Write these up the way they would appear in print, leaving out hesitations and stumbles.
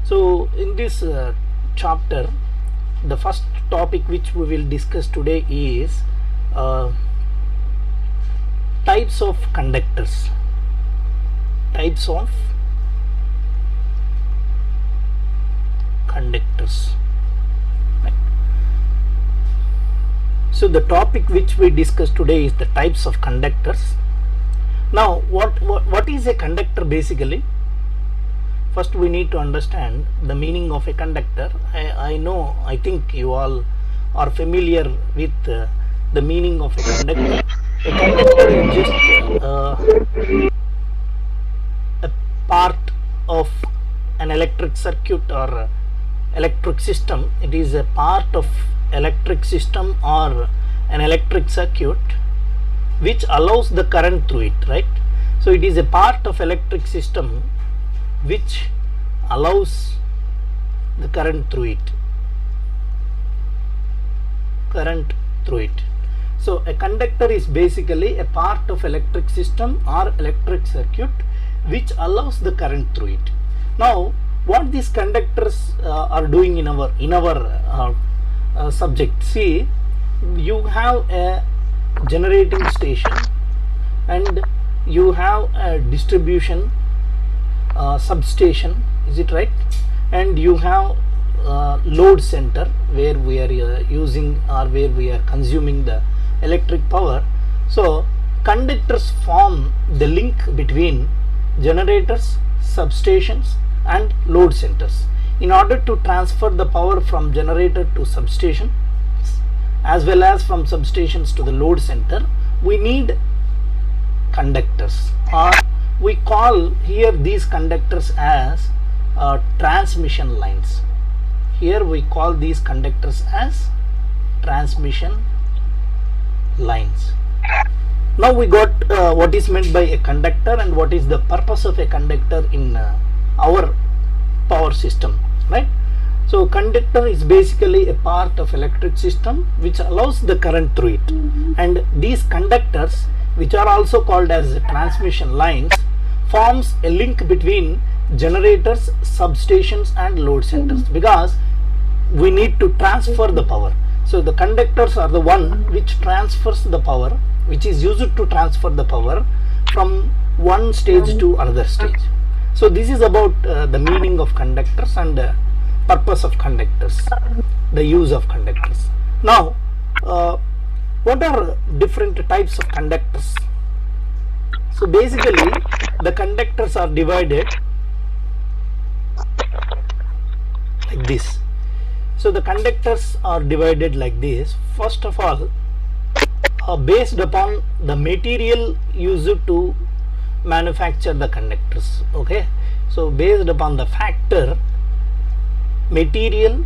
So in this chapter, the first topic which we will discuss today is types of conductors. Types of conductors. Right. So the topic which we discuss today is the types of conductors. Now what is a conductor basically? First we need to understand the meaning of a conductor. I think you all are familiar with the meaning of a conductor. A conductor is just a part of an electric circuit or electric system. It is a part of electric system or an electric circuit which allows the current through it, right? So it is a part of electric system which allows the current through it. So a conductor is basically a part of electric system or electric circuit which allows the current through it. Now what these conductors are doing in our subject, see, you have a generating station and you have a distribution substation, is it right? And you have load center where we are using or where we are consuming the electric power. So conductors form the link between generators, substations and load centers. In order to transfer the power from generator to substation as well as from substations to the load center, we need conductors, or we call here these conductors as transmission lines. Here we call these conductors as transmission lines. Now we got what is meant by a conductor and what is the purpose of a conductor in our power system, right? So conductor is basically a part of electric system which allows the current through it, and these conductors, which are also called as transmission lines, forms a link between generators, substations and load centers, because we need to transfer the power. So the conductors are the one which transfers the power, which is used to transfer the power from one stage to another stage. So this is about the meaning of conductors and purpose of conductors, the use of conductors. Now what are different types of conductors? So basically the conductors are divided like this. So the conductors are divided like this. First of all, based upon the material used to manufacture the conductors. Okay, so based upon the factor material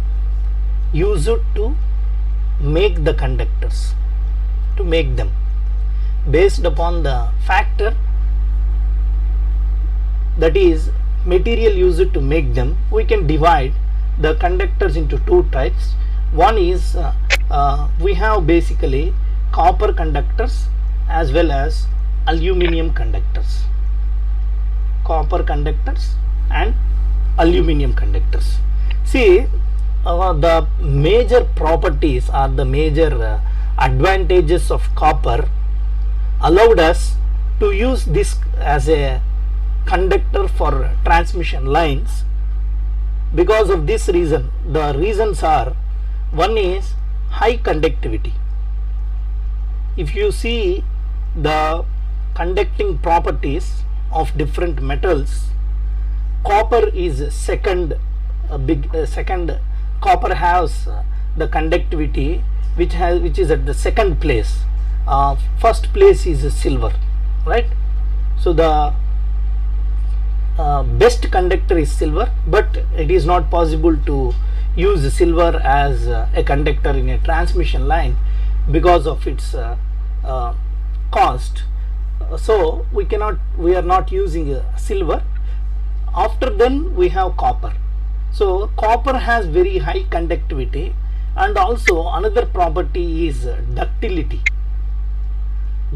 used to make the conductors, to make them, based upon the factor, that is material used to make them, we can divide the conductors into two types. One is we have basically copper conductors as well as aluminum conductors. Copper conductors and aluminum conductors. See, the major properties or the major advantages of copper allowed us to use this as a conductor for transmission lines. Because of this reason, the reasons are, one is high conductivity. If you see the conducting properties of different metals, copper is second. Copper has the conductivity which is at the second place. First place is silver, right? So the best conductor is silver, but it is not possible to use silver as a conductor in a transmission line because of its cost. So we are not using silver. After then we have copper. So copper has very high conductivity, and also another property is ductility.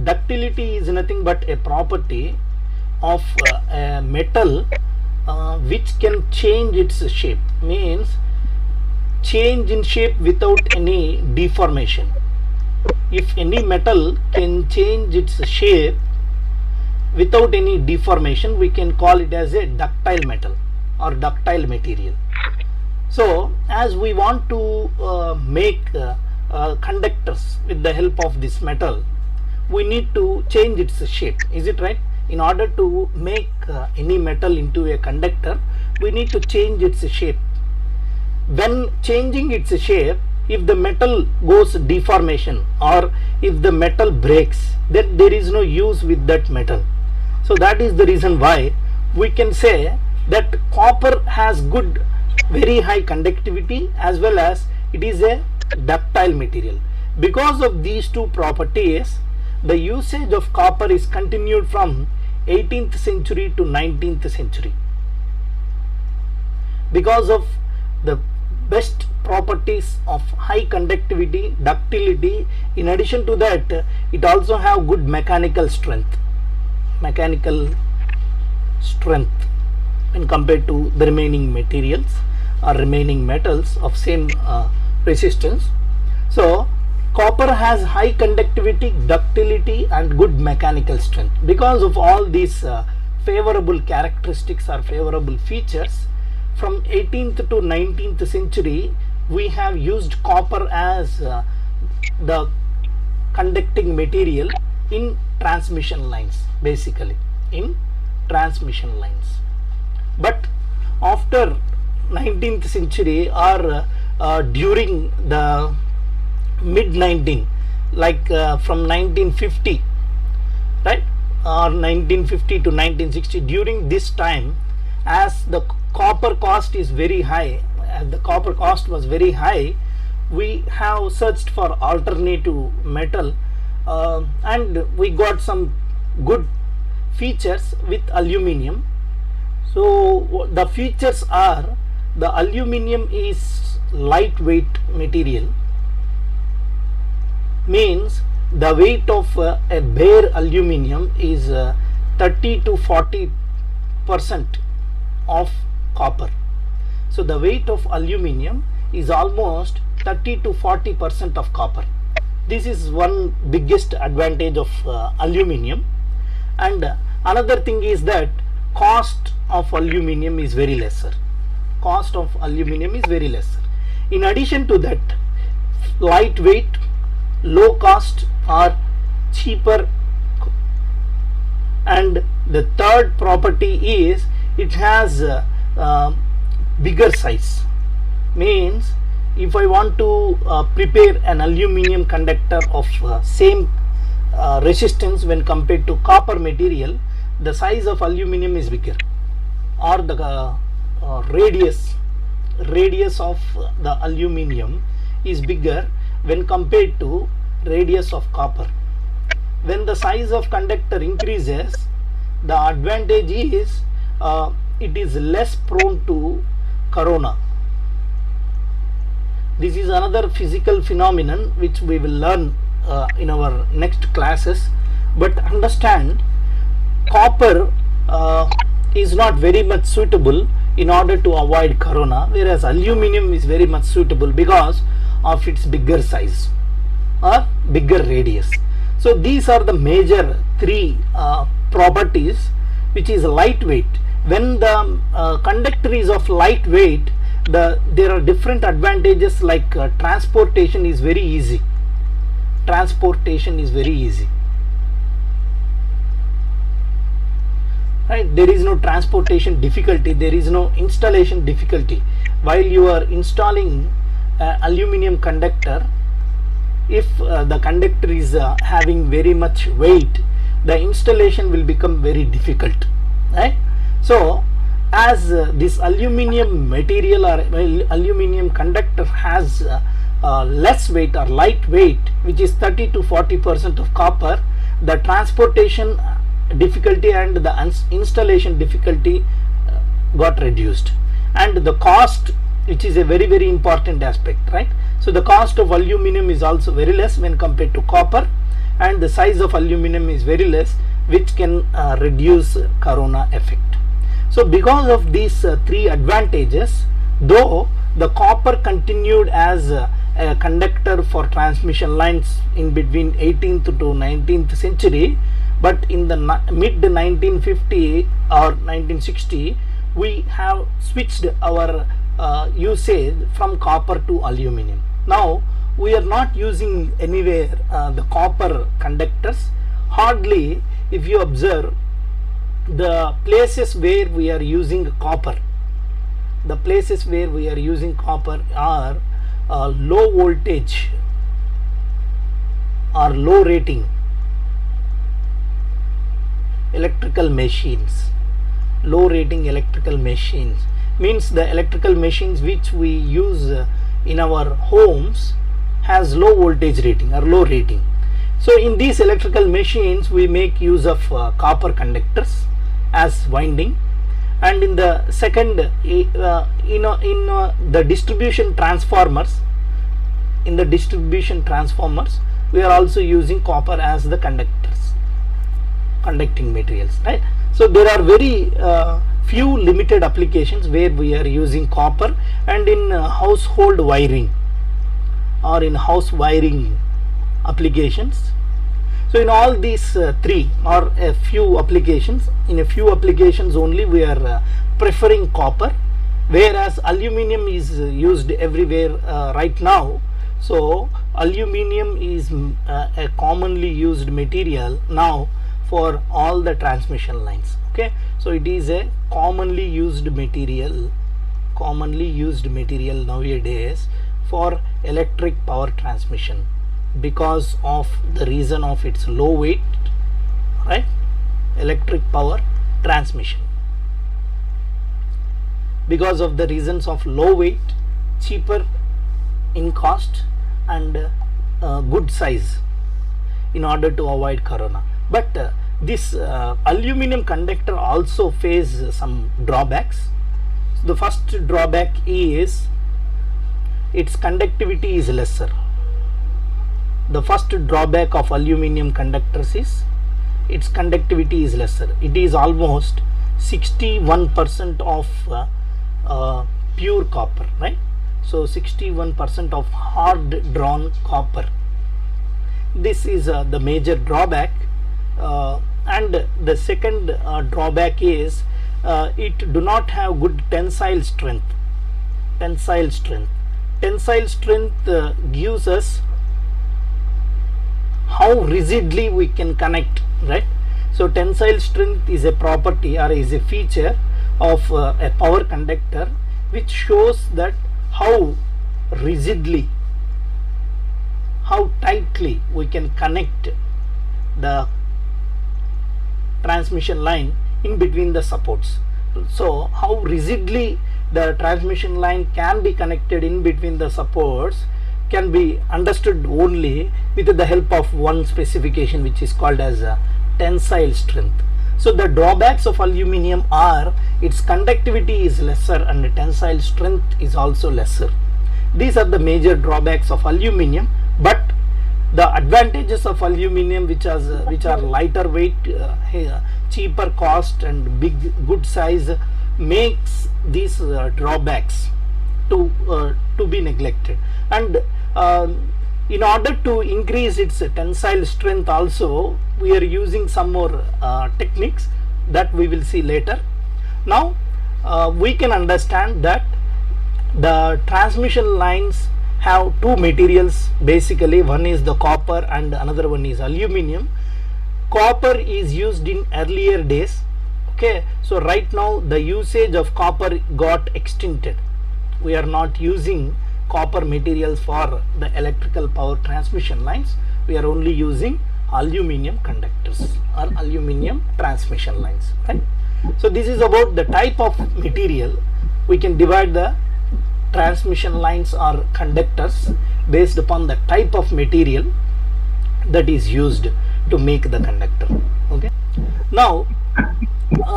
Ductility is nothing but a property of a metal which can change its shape, means change in shape without any deformation. If any metal can change its shape without any deformation, we can call it as a ductile metal or ductile material. So as we want to make conductors with the help of this metal, we need to change its shape. Is it right? In order to make any metal into a conductor, we need to change its shape. When changing its shape, if the metal goes deformation or if the metal breaks, then there is no use with that metal. So that is the reason why we can say that copper has good, very high conductivity, as well as it is a ductile material. Because of these two properties, the usage of copper is continued from 18th century to 19th century. Because of the best properties of high conductivity, ductility, in addition to that, it also have good mechanical strength when compared to the remaining materials or remaining metals of same resistance. So copper has high conductivity, ductility and good mechanical strength. Because of all these favorable characteristics or favorable features, from 18th to 19th century we have used copper as the conducting material in transmission lines, basically in transmission lines. But after 19th century or during the mid 19, like from 1950, right, or 1950 to 1960, during this time, as the copper cost is very high, as the copper cost was very high, we have searched for alternative metal and we got some good features with aluminium. So the features are, the aluminium is lightweight material, means the weight of a bare aluminium is 30 to 40% of copper. So the weight of aluminium is almost 30 to 40% of copper. This is one biggest advantage of aluminium. And another thing is that cost of aluminium is very lesser. Cost of aluminium is very lesser. In addition to that, lightweight, low cost or cheaper. And the third property is it has bigger size, means if I want to prepare an aluminium conductor of same resistance when compared to copper material, the size of aluminium is bigger, or the radius of the aluminium is bigger when compared to radius of copper. When the size of conductor increases, the advantage is it is less prone to corona. This is another physical phenomenon which we will learn in our next classes. But understand, copper is not very much suitable in order to avoid corona, whereas aluminium is very much suitable because of its bigger size or bigger radius. So these are the major three properties, which is lightweight. When the conductor is of lightweight, there are different advantages, like transportation is very easy. Transportation is very easy, right? There is no transportation difficulty, there is no installation difficulty. While you are installing aluminium conductor, if the conductor is having very much weight, the installation will become very difficult, right? So as this aluminium material or aluminium conductor has less weight or light weight, which is 30 to 40% of copper, the transportation difficulty and the installation difficulty got reduced, and the cost, which is a very very important aspect, right? So the cost of aluminium is also very less when compared to copper, and the size of aluminium is very less, which can reduce corona effect. So because of these three advantages, though the copper continued as a conductor for transmission lines in between 18th to 19th century, but in the mid 1950 or 1960 we have switched our usage from copper to aluminum. Now we are not using anywhere the copper conductors. Hardly, if you observe, the places where we are using copper, the places where we are using copper are low voltage or low rating electrical machines. Low rating electrical machines means the electrical machines which we use in our homes has low voltage rating or low rating. So in these electrical machines we make use of copper conductors as winding, and in the second the distribution transformers, we are also using copper as the conducting materials, right? So there are very few limited applications where we are using copper, and in household wiring or in house wiring applications. So in all these three or a few applications, in a few applications only we are preferring copper, whereas aluminum is used everywhere right now. So aluminum is a commonly used material now for all the transmission lines. Okay, so it is a commonly used material nowadays for electric power transmission, because of the reason of its low weight, right? Electric power transmission, because of the reasons of low weight, cheaper in cost, and good size, in order to avoid corona. But this aluminum conductor also faces some drawbacks. So the first drawback is its conductivity is lesser. The first drawback of aluminum conductors is its conductivity is lesser. It is almost 61% of pure copper, right? So 61% of hard drawn copper. This is the major drawback, and the second drawback is it do not have good tensile strength. Tensile strength gives us how rigidly we can connect, right? So tensile strength is a property or is a feature of a power conductor, which shows that how rigidly, how tightly we can connect the transmission line in between the supports. So how rigidly the transmission line can be connected in between the supports can be understood only with the help of one specification, which is called as tensile strength. So the drawbacks of aluminum are its conductivity is lesser and tensile strength is also lesser. These are the major drawbacks of aluminum, but the advantages of aluminum, which are lighter weight, cheaper cost, and good size, makes these drawbacks to be neglected. And in order to increase its tensile strength also, we are using some more techniques that we will see later. Now we can understand that the transmission lines have two materials basically. One is the copper and another one is aluminum. Copper is used in earlier days. Okay, so right now the usage of copper got extincted. We are not using copper materials for the electrical power transmission lines. We are only using aluminum conductors or aluminum transmission lines, right? So this is about the type of material. We can divide the transmission lines or conductors based upon the type of material that is used to make the conductor. Okay, now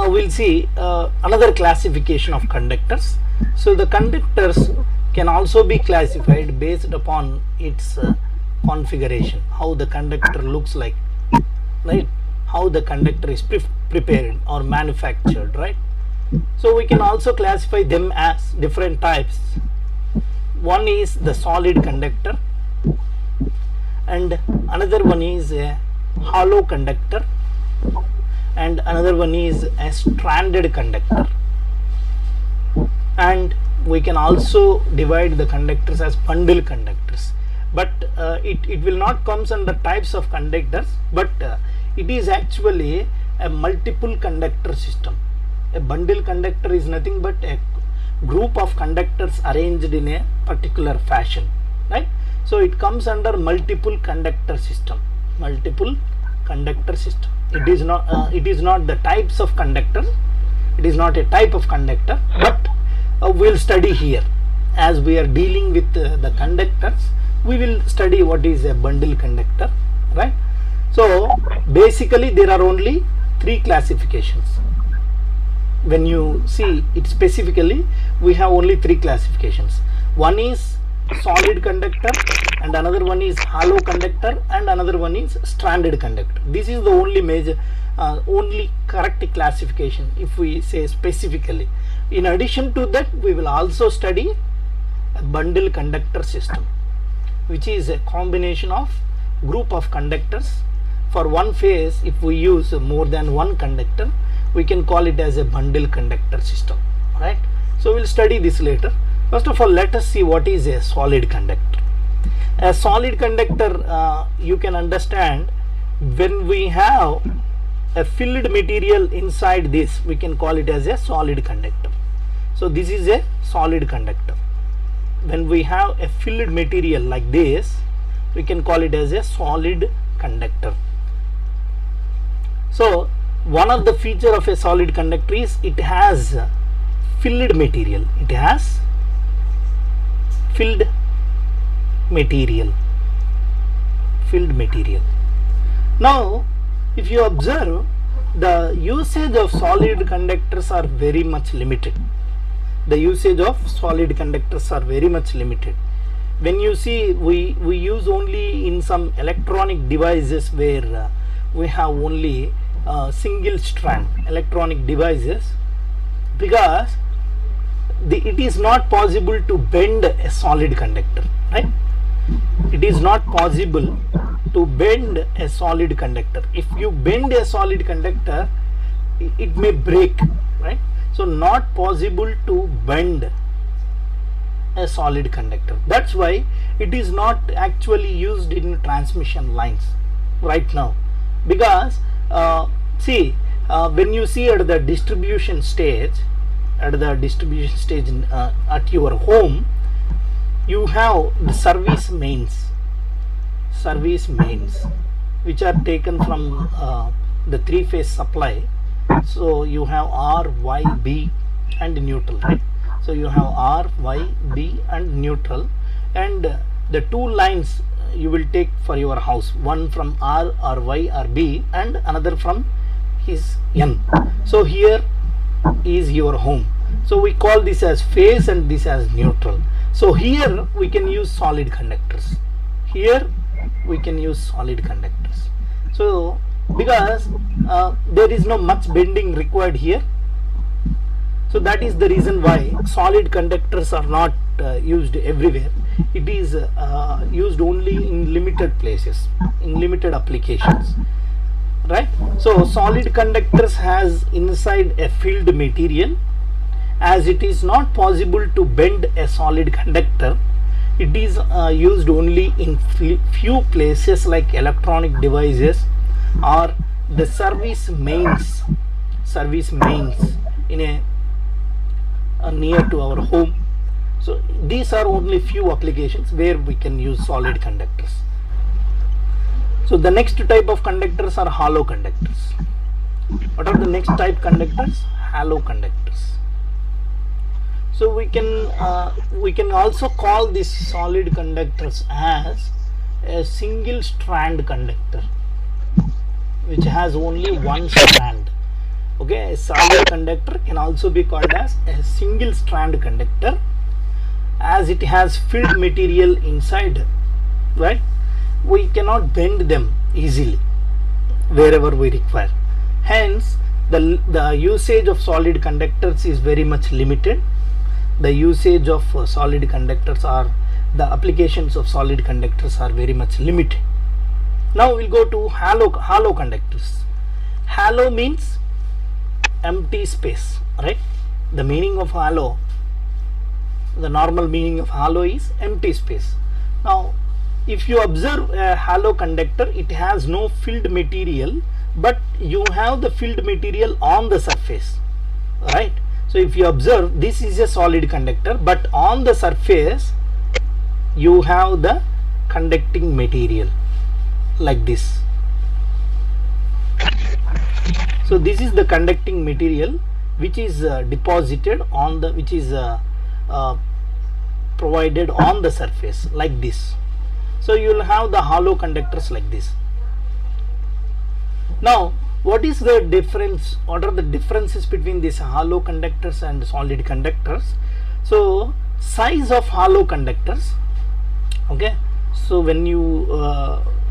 we'll see another classification of conductors. So the conductors can also be classified based upon its configuration, how the conductor looks like, right? How the conductor is prepared or manufactured, right? So we can also classify them as different types. One is the solid conductor, and another one is a hollow conductor, and another one is a stranded conductor. And we can also divide the conductors as bundle conductors, but it will not comes under types of conductors, but it is actually a multiple conductor system. A bundle conductor is nothing but a group of conductors arranged in a particular fashion, right? So it comes under multiple conductor system. Multiple conductor system. It is not the types of conductors. It is not a type of conductor, but we'll study here. As we are dealing with the conductors, we will study what is a bundle conductor, right? So basically there are only three classifications. When you see it specifically, we have only three classifications. One is solid conductor, and another one is hollow conductor, and another one is stranded conductor. This is the only major only correct classification if we say specifically. In addition to that, we will also study a bundle conductor system, which is a combination of group of conductors. For one phase, if we use more than one conductor, we can call it as a bundle conductor system, right? So we'll study this later. First of all, let us see what is a solid conductor. A solid conductor, you can understand, when we have a filled material inside this, we can call it as a solid conductor. So this is a solid conductor. When we have a filled material like this, we can call it as a solid conductor. So one of the feature of a solid conductor is it has filled material. It has filled material. Now if you observe, the usage of solid conductors are very much limited. When you see, we use only in some electronic devices where we have only single strand electronic devices, because it is not possible to bend a solid conductor, right? It is not possible to bend a solid conductor. If you bend a solid conductor, it may break, right? So not possible to bend a solid conductor. That's why it is not actually used in transmission lines right now, because when you see at the distribution stage, at your home, you have the service mains, which are taken from the three-phase supply. So you have R, Y, B and neutral, right? So you have R, Y, B and neutral, and the two lines you will take for your house, one from R or Y or B and another from his N. So here is your home. So we call this as phase and this as neutral. So here we can use solid conductors. So because there is no much bending required here, so that is the reason why solid conductors are not used everywhere. It is used only in limited places, in limited applications, right? So solid conductors has inside a filled material. As it is not possible to bend a solid conductor, it is used only in few places like electronic devices or the service mains in a near to our home. So these are only few applications where we can use solid conductors. So the next type of conductors are hollow conductors. What are the next type conductors? Hollow conductors. So we can also call these solid conductors as a single strand conductor, which has only one strand. Okay, a solid conductor can also be called as a single strand conductor, as it has filled material inside, right? We cannot bend them easily wherever we require. Hence the usage of solid conductors is very much limited. The usage of solid conductors, or the applications of solid conductors, are very much limited. Now we'll go to hollow conductors. Hollow means empty space, right? The meaning of hollow, the normal meaning of hollow is empty space. Now if you observe a hollow conductor, it has no filled material, but you have the filled material on the surface, right? So if you observe, this is a solid conductor, but on the surface you have the conducting material like this. So this is the conducting material which is deposited on the, which is provided on the surface like this. So you will have the hollow conductors like this. Now what is the difference? What are the differences between these hollow conductors and solid conductors? So size of hollow conductors, okay, so when you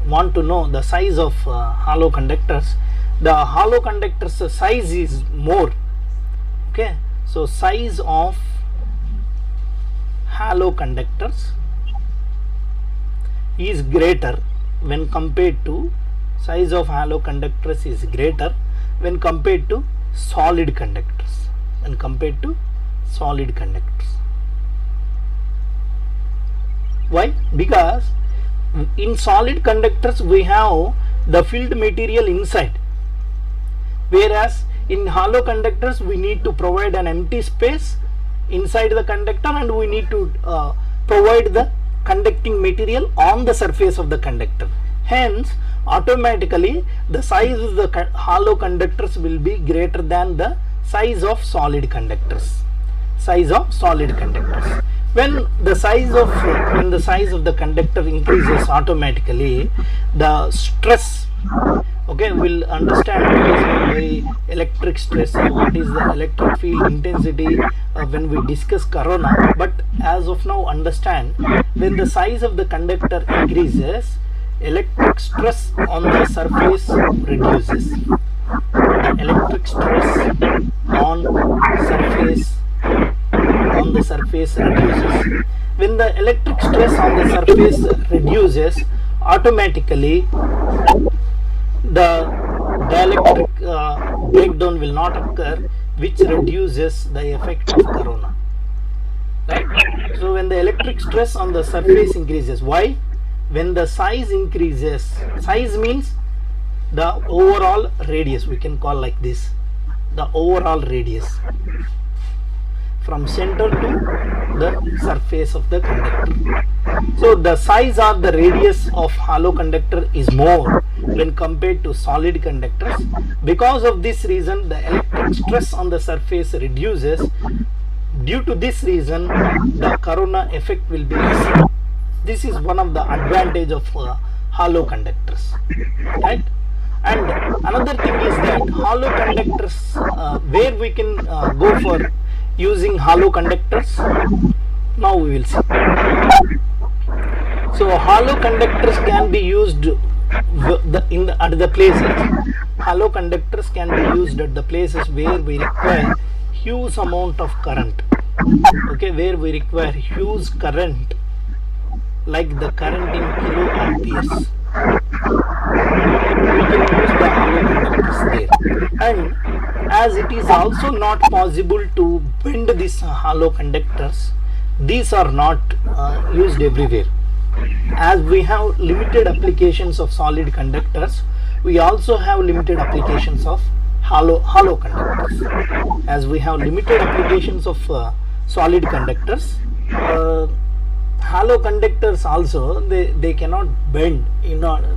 want to know the size of hollow conductors, the hollow conductors size is more, okay. So size of hollow conductors is greater when compared to, size of hollow conductors is greater when compared to solid conductors, when compared to solid conductors. Why? Because in solid conductors we have the filled material inside, whereas in hollow conductors we need to provide an empty space inside the conductor, and we need to provide the conducting material on the surface of the conductor. Hence automatically the size of the hollow conductors will be greater than the size of solid conductors. Size of solid conductors. When the size of the conductor increases, automatically the stress, okay, we'll understand what is meant by electric stress or what is the electric field intensity when we discuss corona. But as of now, understand, when the size of the conductor increases, electric stress on the surface reduces. The electric stress on the surface reduces. When the electric stress on the surface reduces, automatically the dielectric breakdown will not occur, which reduces the effect of corona, right? So when the electric stress on the surface increases, why? When the size increases, size means the overall radius, we can call like this, the overall radius from center to the surface of the conductor. So the size or the radius of hollow conductor is more when compared to solid conductors. Because of this reason, the electric stress on the surface reduces. Due to this reason, the corona effect will be less. This is one of the advantage of hollow conductors, right? And another thing is that hollow conductors, where we can go for using hollow conductors, now we will see. So hollow conductors can be used at the places. Hollow conductors can be used at the places where we require huge amount of current, okay, where we require huge current, like the current in kiloamperes. We can use the hollow conductors there. And as it is also not possible to bend these hollow conductors, these are not used everywhere. As we have limited applications of solid conductors, we also have limited applications of hollow conductors. As we have limited applications of solid conductors, hollow conductors also, they cannot bend,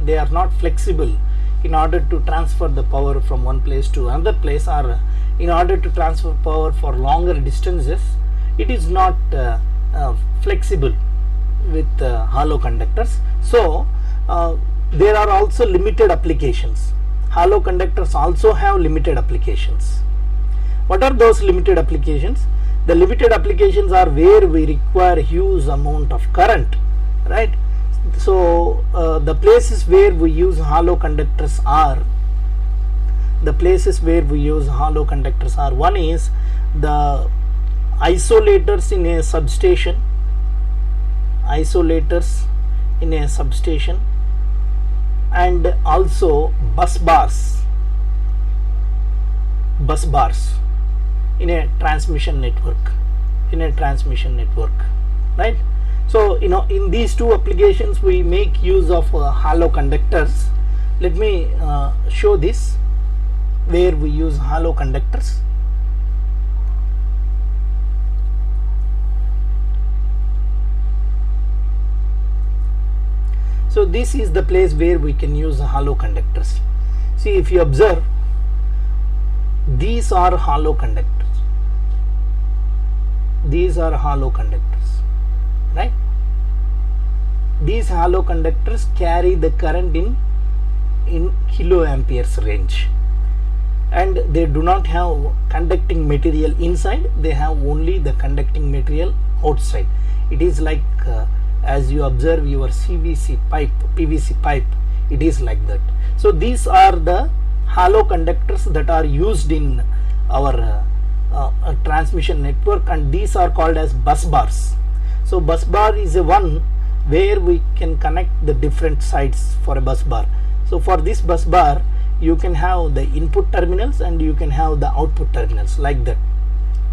they are not flexible in order to transfer the power from one place to another place, or in order to transfer power for longer distances. It is not flexible with hollow conductors. So there are also limited applications. Hollow conductors also have limited applications. What are those limited applications? The limited applications are where we require huge amount of current, right? So the places where we use hollow conductors are the places where we use hollow conductors are: one is the isolators in a substation, isolators in a substation, and also bus bars in a transmission network, right? So in these two applications we make use of hollow conductors. Let me show this where we use hollow conductors. So this is the place where we can use hollow conductors. See, if you observe, these are hollow conductors. These are hollow conductors, right? These hollow conductors carry the current in kiloamperes range, and they do not have conducting material inside, they have only the conducting material outside. It is like as you observe your PVC pipe, it is like that. So these are the hollow conductors that are used in our transmission network, and these are called as bus bars. So bus bar is a one where we can connect the different sides for a bus bar. So for this bus bar you can have the input terminals and you can have the output terminals, like that.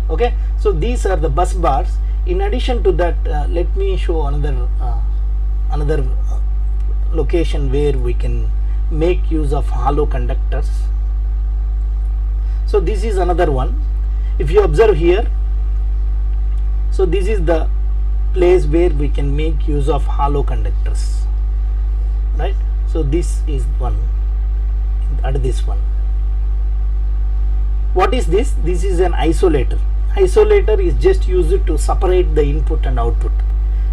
Okay, so these are the bus bars. In addition to that, let me show another location where we can make use of hollow conductors. So this is another one. If you observe here, so this is the place where we can make use of hollow conductors, right? So this is one, and this one. What is this? This is an isolator. Isolator is just used to separate the input and output.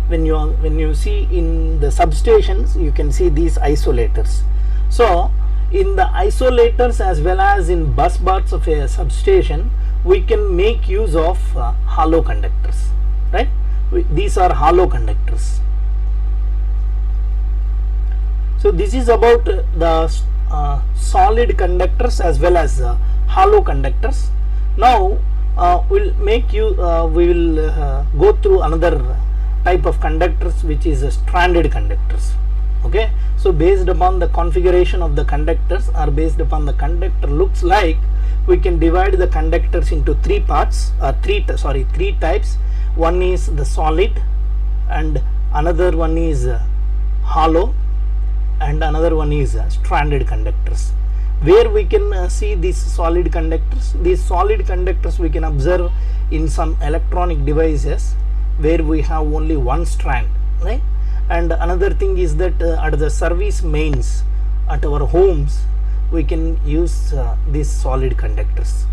When you see in the substations, you can see these isolators. So in the isolators as well as in bus bars of a substation, we can make use of hollow conductors, right? These are hollow conductors. So this is about the solid conductors as well as hollow conductors. Now we will go through another type of conductors, which is stranded conductors. Okay, so based upon the configuration of the conductors, or based upon the conductor looks like, we can divide the conductors into three types. One is the solid, and another one is hollow, and another one is stranded conductors. Where we can see these solid conductors? These solid conductors we can observe in some electronic devices where we have only one strand, right? And another thing is that at the service mains at our homes we can use these solid conductors,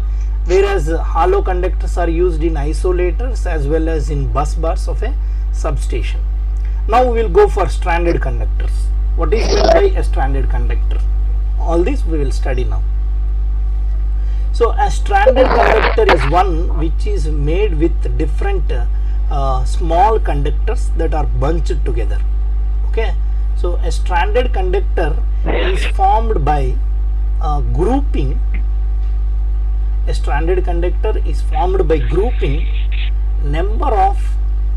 whereas hollow conductors are used in isolators as well as in bus bars of a substation. Now we will go for stranded conductors. What is meant by a stranded conductor? All this we will study now. So a stranded conductor is one which is made with different small conductors that are bunched together. Okay, so a stranded conductor is formed by grouping. A stranded conductor is formed by grouping number of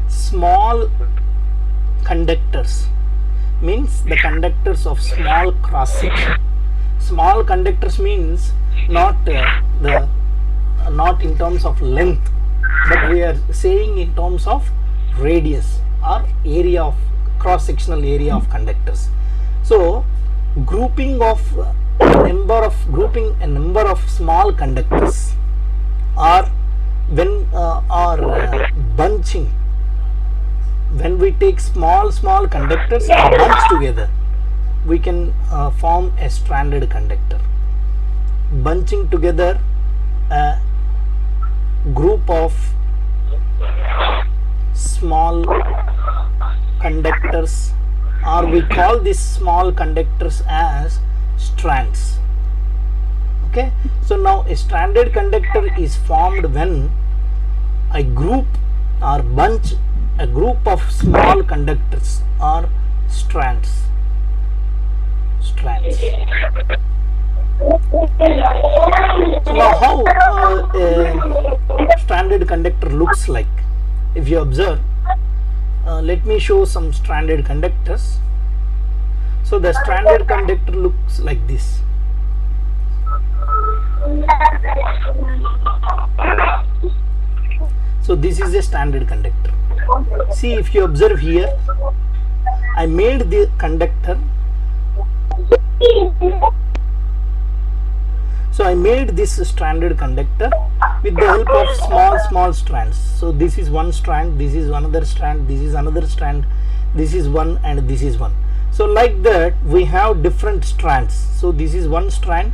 small conductors, means the conductors of small cross section. Small conductors means not in terms of length, but we are saying in terms of radius or area of cross-sectional area of conductors. So grouping a number of small conductors, or bunching, when we take small conductors and bunch together, we can form a stranded conductor. Bunching together a group of small conductors, or we call these small conductors as strands. Okay, so now a stranded conductor is formed when a group or bunch, a group of small conductors or strands. So now how a stranded conductor looks like? If you observe, let me show some stranded conductors. So the stranded conductor looks like this. So this is a standard conductor. See, if you observe here, I made the conductor. So I made this stranded conductor with the help of small strands. So this is one strand, this is another strand, this is another strand, this is one, and this is one. So like that we have different strands. So this is one strand,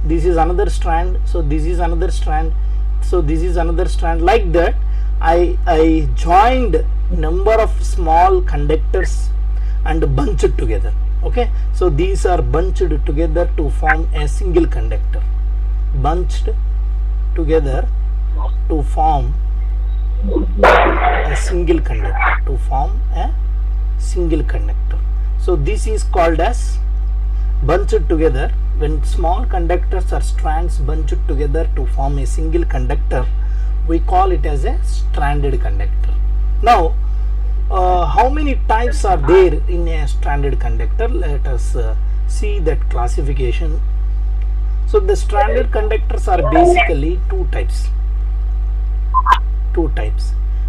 this is another strand, so this is another strand, so this is another strand. Like that I joined number of small conductors and bunched together. Okay, so these are bunched together to form a single conductor. Bunched together to form a single conductor, So this is called as bunched together. When small conductors or strands bunched together to form a single conductor, we call it as a stranded conductor. Now how many types are there in a stranded conductor? Let us see that classification. So the stranded conductors are basically two types.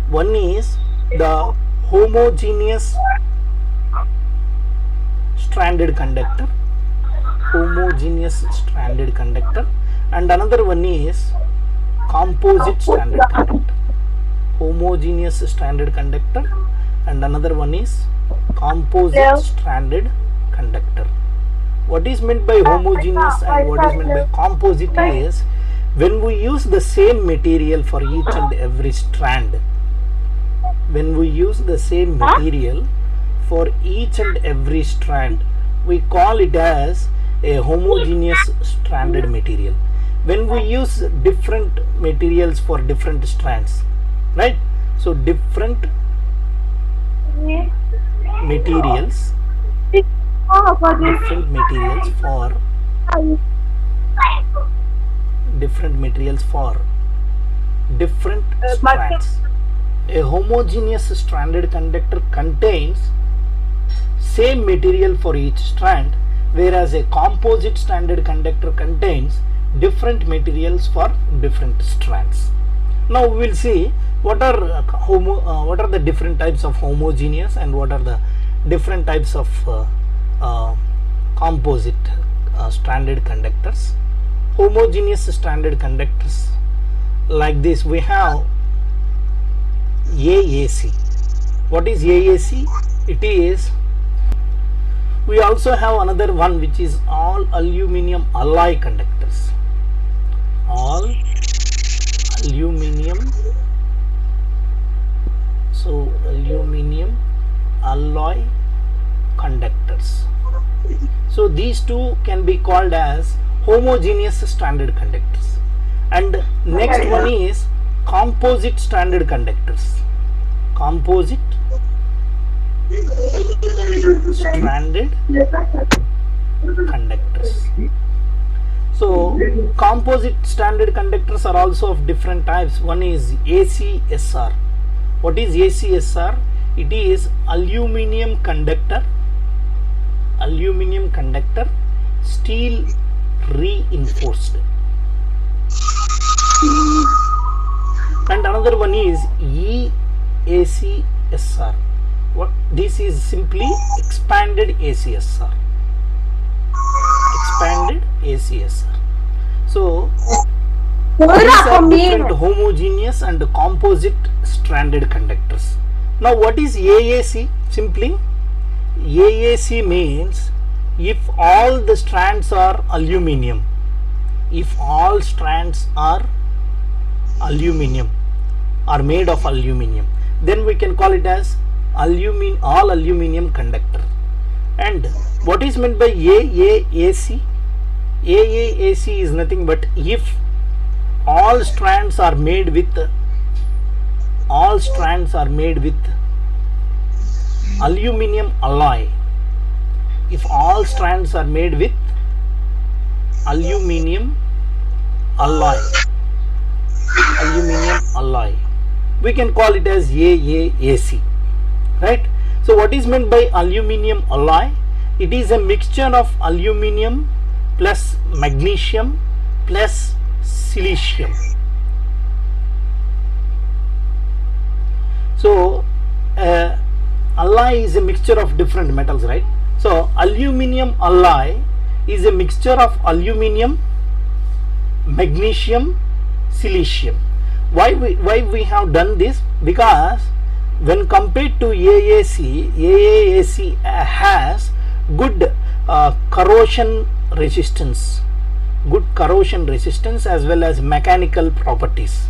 One is the homogeneous stranded conductor, and another one is composite stranded conductor. Homogeneous stranded conductor, and another one is composite stranded conductor. What is meant by homogeneous and what is meant by composite is when we use the same material for each and every strand. When we use the same material for each and every strand, we call it as a homogeneous stranded material. When we use different materials for different strands, right? So different materials for different strands. A homogeneous stranded conductor contains same material for each strand, whereas a composite stranded conductor contains different materials for different strands. Now we will see what are the different types of homogeneous and what are the different types of composite stranded conductors. Homogeneous stranded conductors, like this, we have AAC. What is AAC? It is, we also have another one which is all aluminum alloy conductors. All aluminum, so aluminum alloy conductors. So these two can be called as homogeneous stranded conductors. And next one is composite stranded conductors. Composite stranded conductors. So composite stranded conductors are also of different types. One is ACSR. What is ACSR? It is aluminum conductor, steel reinforced. And another one is EACSR. What this is simply expanded ACSR. So these are different homogeneous and composite stranded conductors. Now what is AAC? Simply AAC means if all the strands are aluminum, are made of aluminum, then we can call it as all aluminum conductor. And what is meant by AAC? AAC is nothing but if all strands are made with aluminum alloy. If all strands are made with aluminium alloy. Aluminium alloy. We can call it as AAAC, right? So what is meant by aluminium alloy? It is a mixture of aluminium plus magnesium plus silicium. So alloy is a mixture of different metals, right? So aluminium alloy is a mixture of aluminium, magnesium, silicium. Why we have done this? Because when compared to AAC has good corrosion resistance, as well as mechanical properties.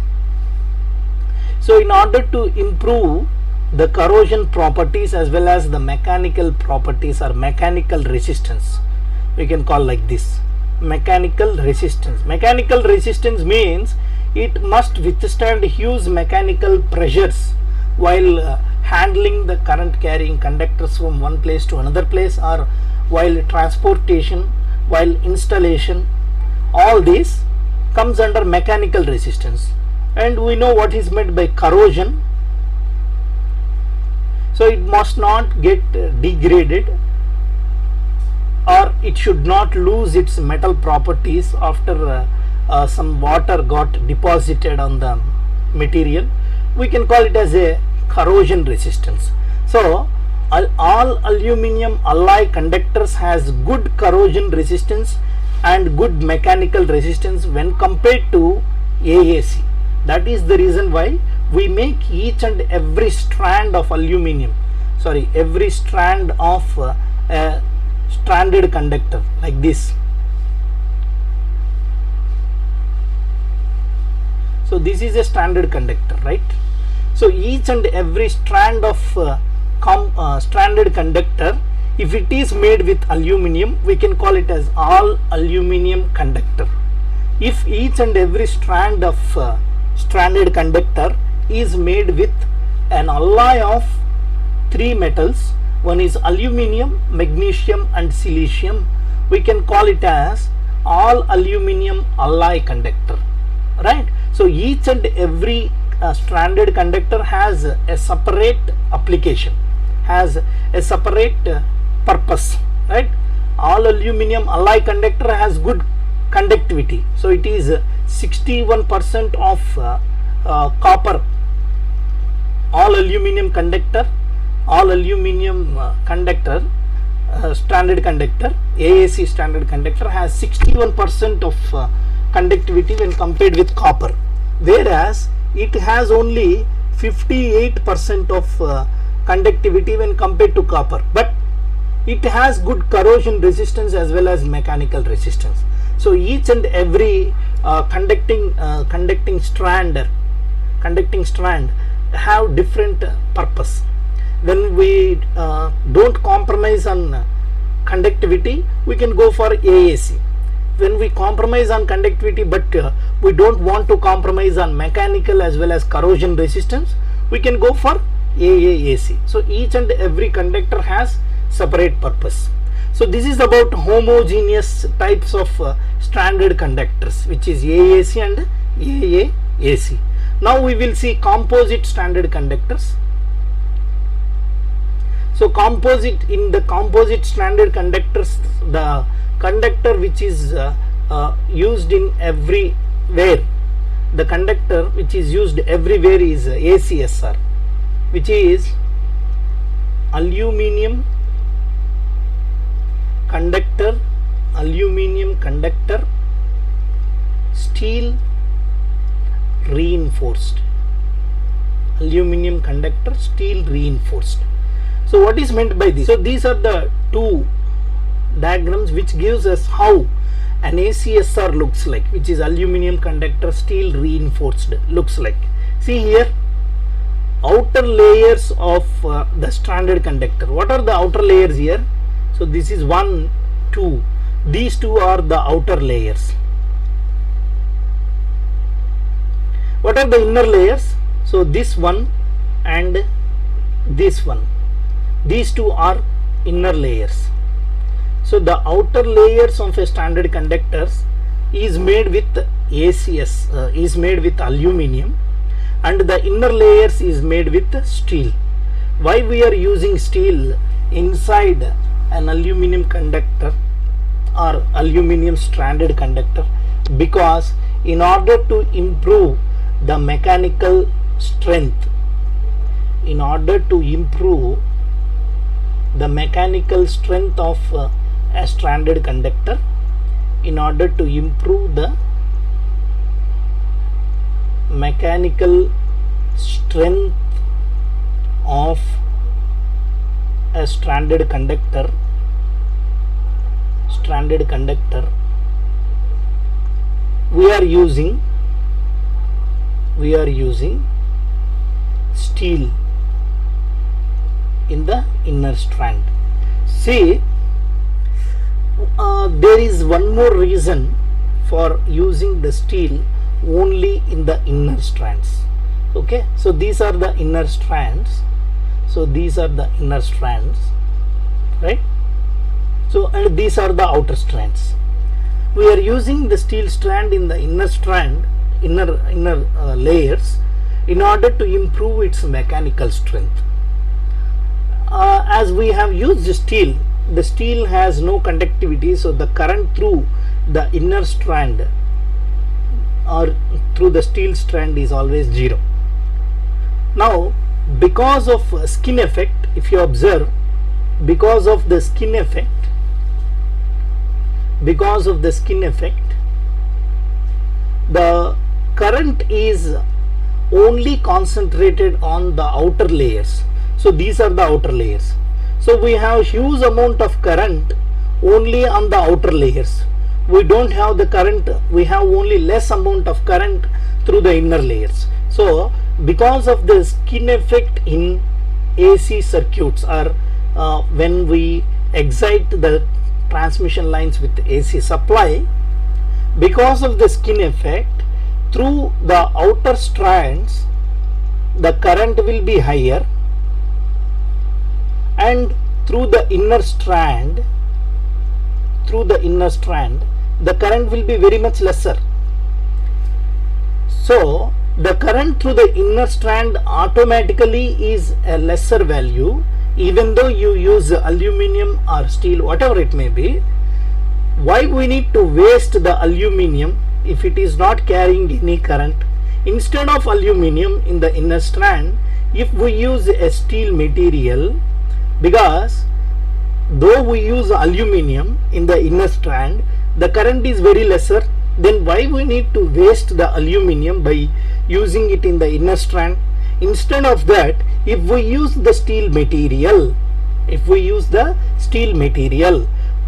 So in order to improve the corrosion properties as well as the mechanical properties or mechanical resistance, we can call like this, mechanical resistance. Mechanical resistance means it must withstand huge mechanical pressures while handling the current carrying conductors from one place to another place, or while transportation, while installation. All this comes under mechanical resistance. And we know what is meant by corrosion. So it must not get degraded, or it should not lose its metal properties after some water got deposited on the material. We can call it as a corrosion resistance. So all aluminium alloy conductors has good corrosion resistance and good mechanical resistance when compared to AAC. That is the reason why we make each and every strand of every strand of a stranded conductor like this. So this is a stranded conductor, right? So each and every strand of stranded conductor, if it is made with aluminium, we can call it as all aluminium conductor. If each and every strand of stranded conductor is made with an alloy of three metals, one is aluminium, magnesium and silicium, we can call it as all aluminium alloy conductor, right? So each and every stranded conductor has a separate application, has a separate purpose, right? All aluminium alloy conductor has good conductivity, so it is 61% of copper. All aluminium conductor, stranded conductor, AAC stranded conductor has 61% of conductivity when compared with copper, whereas it has only 58% of conductivity when compared to copper, but it has good corrosion resistance as well as mechanical resistance. So each and every conducting strand have different purpose. When we don't compromise on conductivity, we can go for AAC. When we compromise on conductivity but we don't want to compromise on mechanical as well as corrosion resistance, we can go for AAC. So each and every conductor has separate purpose. So this is about homogeneous types of stranded conductors, which is AAC and AAC. Now we will see composite stranded conductors. So in the composite stranded conductors, the conductor which is used in everywhere, the conductor which is used everywhere is ACSR, which is aluminium conductor, steel reinforced. Aluminium conductor, steel reinforced. So what is meant by this? So these are the two diagrams which gives us how an ACSR looks like, which is aluminium conductor, steel reinforced looks like. See here, outer layers of the stranded conductor. What are the outer layers here? So this is 1, 2. These two are the outer layers. What are the inner layers? So this one and this one. These two are inner layers. So the outer layers of a standard conductors is made with ACS, is made with aluminium, and the inner layers is made with steel. Why we are using steel inside an aluminium conductor or aluminium stranded conductor? Because in order to improve the mechanical strength, in order to improve the mechanical strength of a stranded conductor, in order to improve the mechanical strength of a stranded conductor, we are using steel in the inner strand. See, there is one more reason for using the steel only in the inner strands. Okay, so these are the inner strands. Right? So, and these are the outer strands. We are using the steel strand in the inner strand, inner layers, in order to improve its mechanical strength. As we have used steel, the steel has no conductivity, so the current through the inner strand or through the steel strand is always 0. Now, because of skin effect, if you observe, because of the skin effect, the current is only concentrated on the outer layers. So these are the outer layers. So we have huge amount of current only on the outer layers. We don't have the current, we have only less amount of current through the inner layers. So because of the skin effect in AC circuits, or when we excite the transmission lines with AC supply, because of the skin effect, through the outer strands the current will be higher, and through the inner strand the current will be very much lesser. So the current through the inner strand automatically is a lesser value, even though you use aluminum or steel, whatever it may be. Why we need to waste the aluminum if it is not carrying any current? Instead of aluminum in the inner strand, if we use a steel material, because though we use aluminum in the inner strand, the current is very lesser, then why we need to waste the aluminum by using it in the inner strand? Instead of that, if we use the steel material,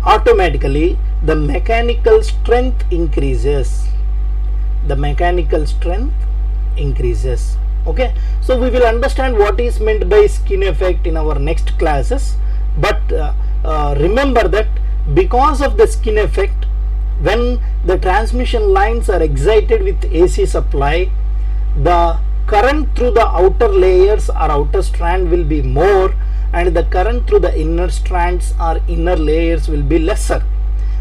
automatically the mechanical strength increases. Okay, so we will understand what is meant by skin effect in our next classes. But remember that because of the skin effect, when the transmission lines are excited with AC supply, the current through the outer layers or outer strand will be more, and the current through the inner strands or inner layers will be lesser.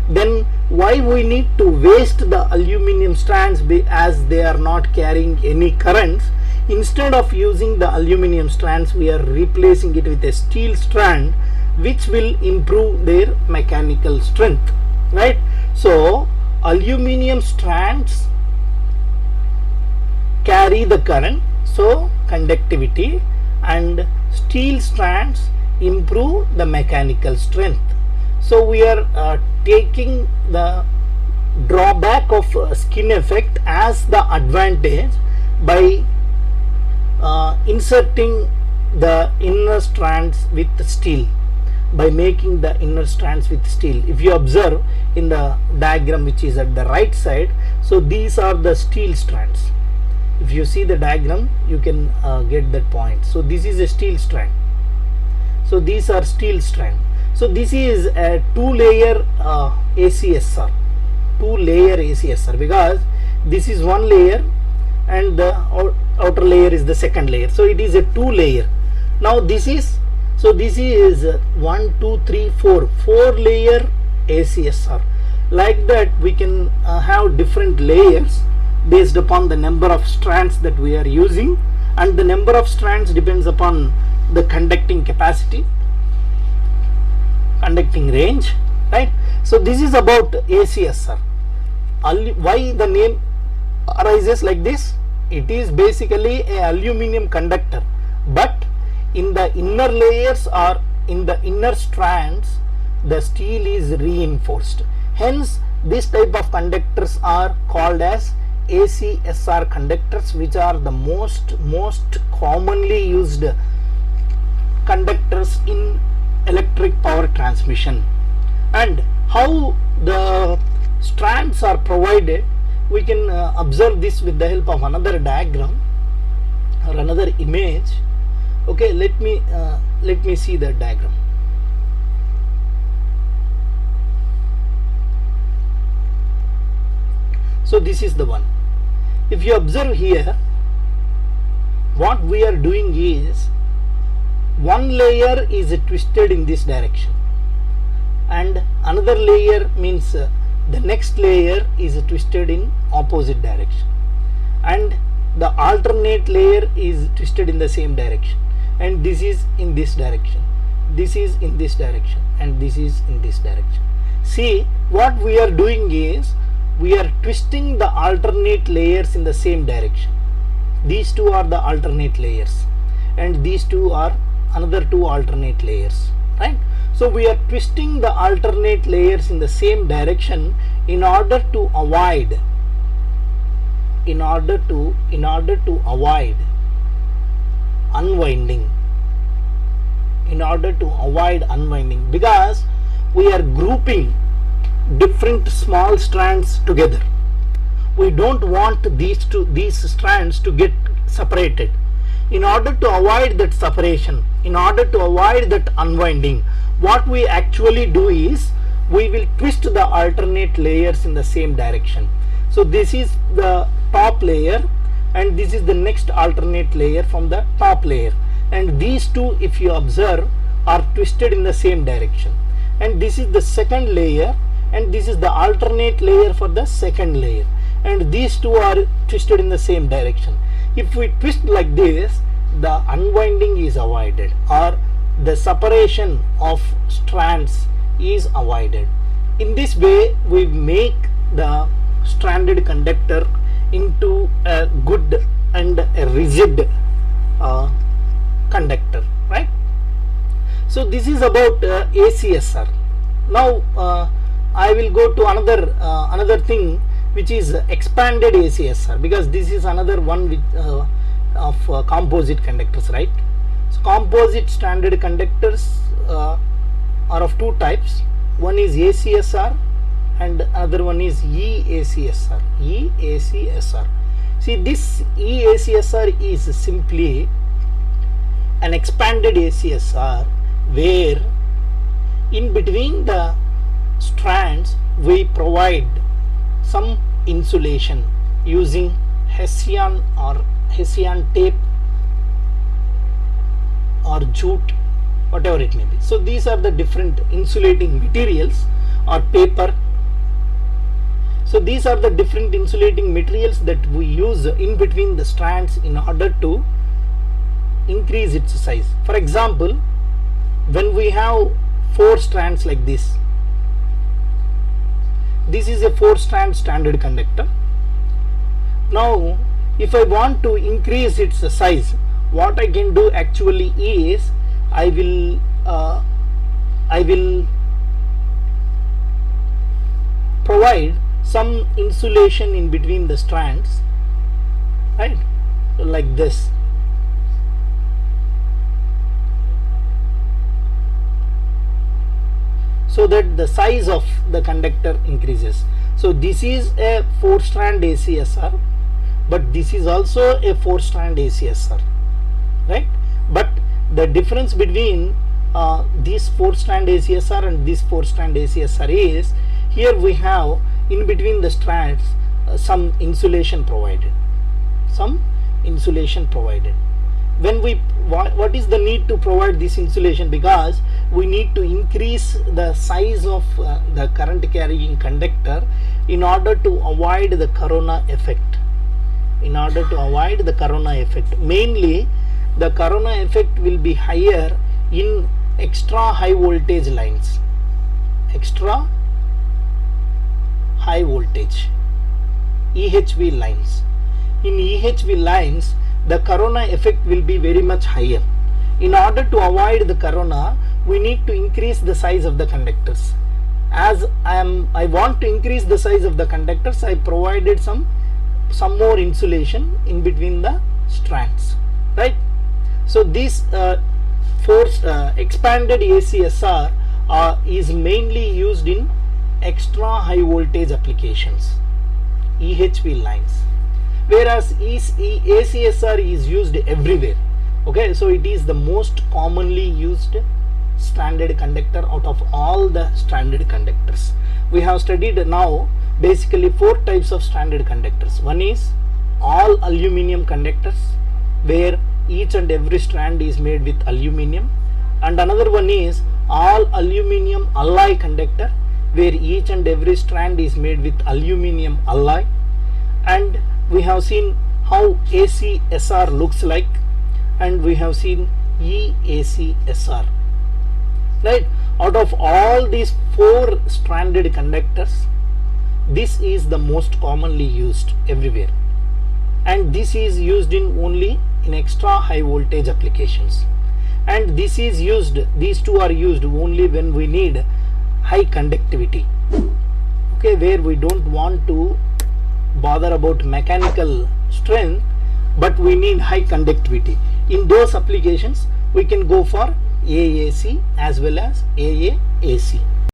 Then why we need to waste the aluminum strands, as they are not carrying any currents? Instead of using the aluminum strands, we are replacing it with a steel strand, which will improve their mechanical strength, right? So aluminum strands carry the current, so conductivity, and steel strands improve the mechanical strength. So we are taking the drawback of skin effect as the advantage by inserting the inner strands with steel, by making the inner strands with steel. If you observe in the diagram which is at the right side, so these are the steel strands. If you see the diagram, you can get that point. So this is a steel strand, so these are steel strand. So this is a two-layer ACSR, because this is one layer and the outer layer is the second layer, so it is a two-layer. Now this is, so this is 1 2 3 4 layer ACSR. Like that we can have different layers based upon the number of strands that we are using, and the number of strands depends upon the conducting capacity, conducting range, right? So this is about ACSR. Why the name arises like this? It is basically a aluminum conductor, but in the inner layers or in the inner strands the steel is reinforced. Hence this type of conductors are called as ACSR conductors, which are the most commonly used conductors in electric power transmission. And how the strands are provided, we can observe this with the help of another diagram or another image. Okay, let me see the diagram. So this is the one. If you observe here, what we are doing is one layer is twisted in this direction, and another layer means the next layer is twisted in opposite direction, and the alternate layer is twisted in the same direction, and this is in this direction, this is in this direction, and this is in this direction. See, what we are doing is we are twisting the alternate layers in the same direction. These two are the alternate layers, and these two are another two alternate layers, right? So we are twisting the alternate layers in the same direction in order to avoid unwinding, because we are grouping different small strands together. We don't want these strands to get separated. In order to avoid that separation, in order to avoid that unwinding, what we actually do is we will twist the alternate layers in the same direction. So this is the top layer, and this is the next alternate layer from the top layer, and these two, if you observe, are twisted in the same direction. And this is the second layer, and this is the alternate layer for the second layer, and these two are twisted in the same direction. If we twist like this, the unwinding is avoided, or the separation of strands is avoided. In this way we make the stranded conductor into a good and a rigid conductor, right? So this is about ACSR. Now I will go to another thing, which is expanded ACSR, because this is another one with of composite conductors, right? So composite stranded conductors are of two types. One is ACSR and another one is EACSR. EACSR. See, this EACSR is simply an expanded ACSR where in between the strands we provide some insulation using Hessian tape or jute, whatever it may be. So these are the different insulating materials, or paper. So these are the different insulating materials that we use in between the strands in order to increase its size. For example, when we have 4 strands like this, this is a 4-strand standard conductor. Now if I want to increase its size, what I can do actually is I will provide some insulation in between the strands, right, like this. So that the size of the conductor increases. So this is a 4-strand ACSR, but this is also a 4-strand ACSR, right? But the difference between this 4-strand ACSR and this 4-strand ACSR is, here we have in between the strands some insulation provided, when we what is the need to provide this insulation? Because we need to increase the size of the current carrying conductor in order to avoid the corona effect. In order to avoid the corona effect, mainly the corona effect will be higher in extra high voltage lines, extra high voltage EHV lines. In EHV lines, the corona effect will be very much higher. In order to avoid the corona, we need to increase the size of the conductors. As I want to increase the size of the conductors, I provided some more insulation in between the strands, right? So this expanded ACSR is mainly used in extra high voltage applications, EHV lines, whereas ACSR is used everywhere. Okay, so it is the most commonly used stranded conductor out of all the stranded conductors. We have studied now basically 4 types of stranded conductors. One is all aluminum conductors, where each and every strand is made with aluminum, and another one is all aluminum alloy conductor, where each and every strand is made with aluminum alloy. And we have seen how ACSR looks like, and we have seen EACSR, right? Out of all these 4 stranded conductors, this is the most commonly used everywhere, and this is used in only in extra high voltage applications, and this is used, these two are used only when we need high conductivity, okay, where we don't want to bother about mechanical strength, but we need high conductivity. In those applications we can go for AAC as well as AAAC.